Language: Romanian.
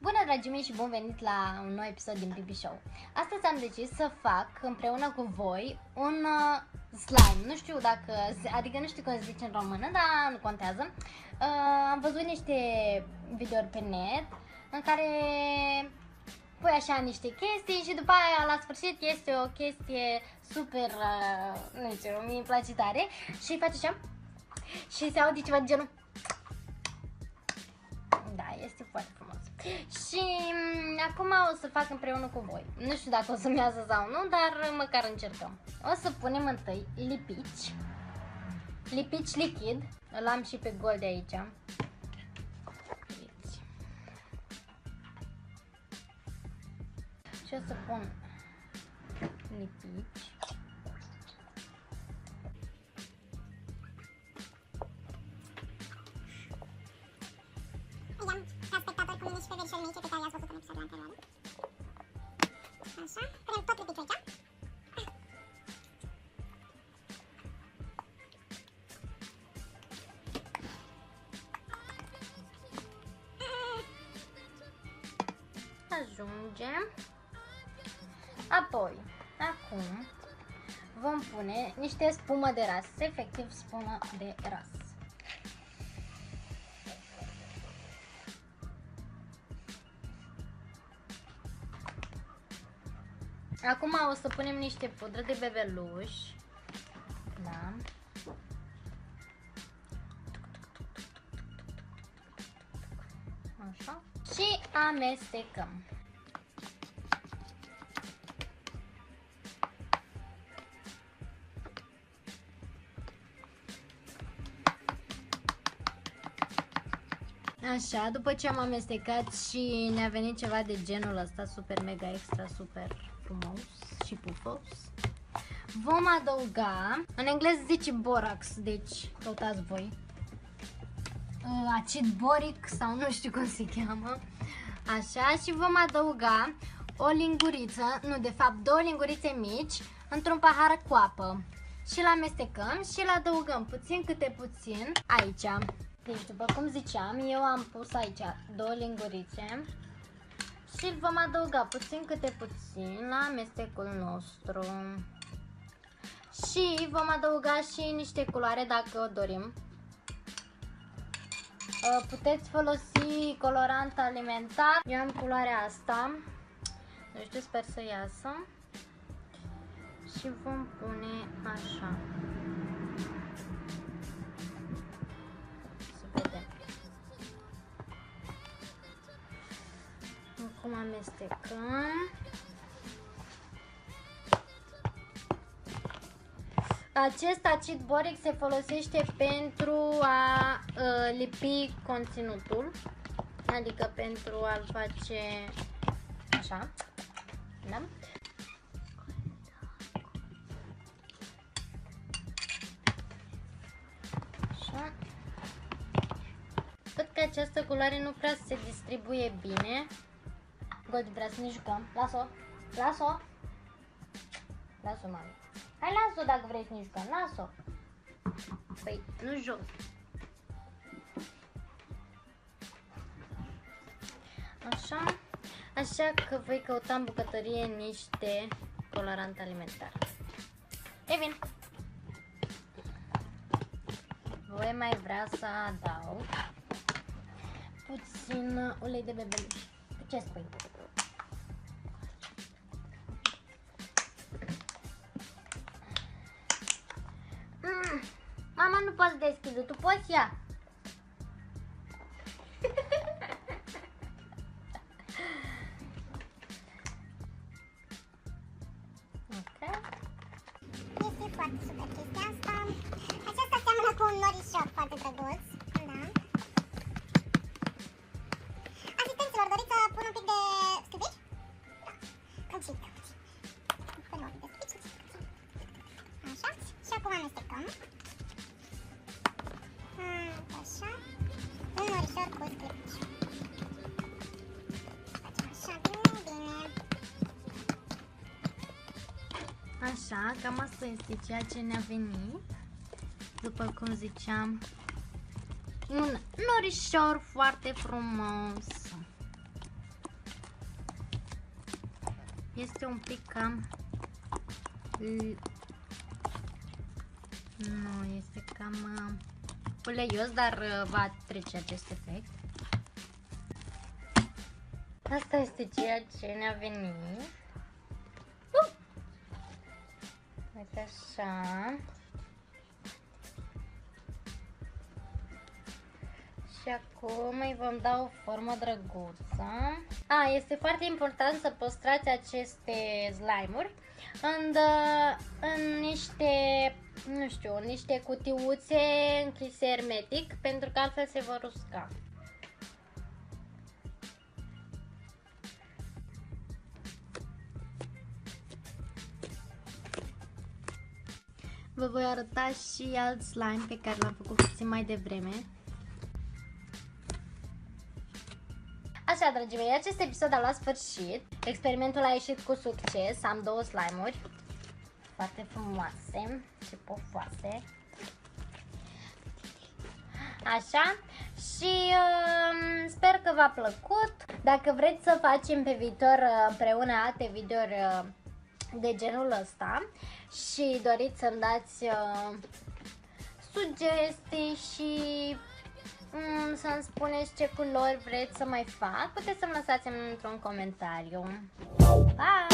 Bună, dragii mei, și bun venit la un nou episod din Bibi Show. Astăzi am decis să fac împreună cu voi un slime. Nu știu dacă, adică nu știu cum se zice în română, dar nu contează. Am văzut niște videouri pe net în care pui așa niște chestii și după aia la sfârșit este o chestie super, nu știu, mi-e place tare și faci așa și se aude ceva de genul. Da, este foarte frumos. Și acum o să fac împreună cu voi. Nu știu dacă o să-mi iasă sau nu, dar măcar încercăm. O să punem întâi lipici. Lipici lichid. Îl am și pe gol de aici. Și o să pun lipici. Pe care le-ați văzut în episodul anterior. Așa, punem tot lipicul aici. Ajungem. Apoi, acum vom pune niște spumă de ras, efectiv spumă de ras. Acum o să punem niște pudră de bebeluș. Da. Așa. Și amestecăm. Așa, după ce am amestecat și ne-a venit ceva de genul ăsta, super mega extra, super frumos și pufos, vom adăuga, în engleză zice borax, deci căutați voi, acid boric sau nu știu cum se cheamă, așa, și vom adăuga o linguriță, nu, de fapt două lingurițe mici într-un pahar cu apă și l-amestecăm și l-adăugăm puțin câte puțin aici. Deci, după cum ziceam, eu am pus aici două lingurițe și îl vom adăuga puțin câte puțin la amestecul nostru. Și vom adăuga și niște culoare dacă o dorim. Puteți folosi colorant alimentar. Eu am culoarea asta. Nu știu, sper să iasă. Și vom pune așa. Acum amestecăm. Acest acid boric se folosește pentru a lipi conținutul, adică pentru a-l face așa, da? Așa. Văd că această culoare nu prea se distribuie bine. Goldi, vrea să ne jucăm. Las-o. Las-o. Las-o, mami. Hai, las-o dacă vrei să ne jucăm. Las-o. Păi, nu joc. Așa. Așa că voi căuta în bucătărie niște colorant alimentar. E bine. Voi mai vrea să adaug puțin ulei de bebeluș. Ce spui? Mama, nu poți deschide, tu poți ia. Ok. Este foarte super chestia asta. Aceasta seamănă cu un norișor foarte drăguț. Da. Asistenților, doriți să pun un pic de scripici? Da. Un pic. Pun un pic de scripici. Așa. Și acum amestecăm. Așa. Un norișor cu scripici. Facem așa bine. Așa, cam asta este ceea ce ne-a venit. După cum ziceam, un norișor foarte frumos. este un pic cam... Nu, este cam uleios, dar va trece acest efect. Asta este ceea ce ne-a venit. Uite așa. Și acum îi vom da o formă drăguță. Este foarte important să păstrați aceste slime-uri în niște, nu știu, niște cutiuțe închise hermetic, pentru că altfel se vor usca. Vă voi arăta și alt slime pe care l-am făcut puțin mai devreme. Așa, dragii mei, acest episod a luat sfârșit. Experimentul a ieșit cu succes. Am 2 slime-uri foarte frumoase și pufoase. Așa. Și sper că v-a plăcut. Dacă vreți să facem pe viitor împreună alte videouri de genul ăsta și doriți să-mi dați sugestii și să-mi spuneți ce culori vreți să mai fac, puteți să-mi lăsați într-un comentariu. Pa!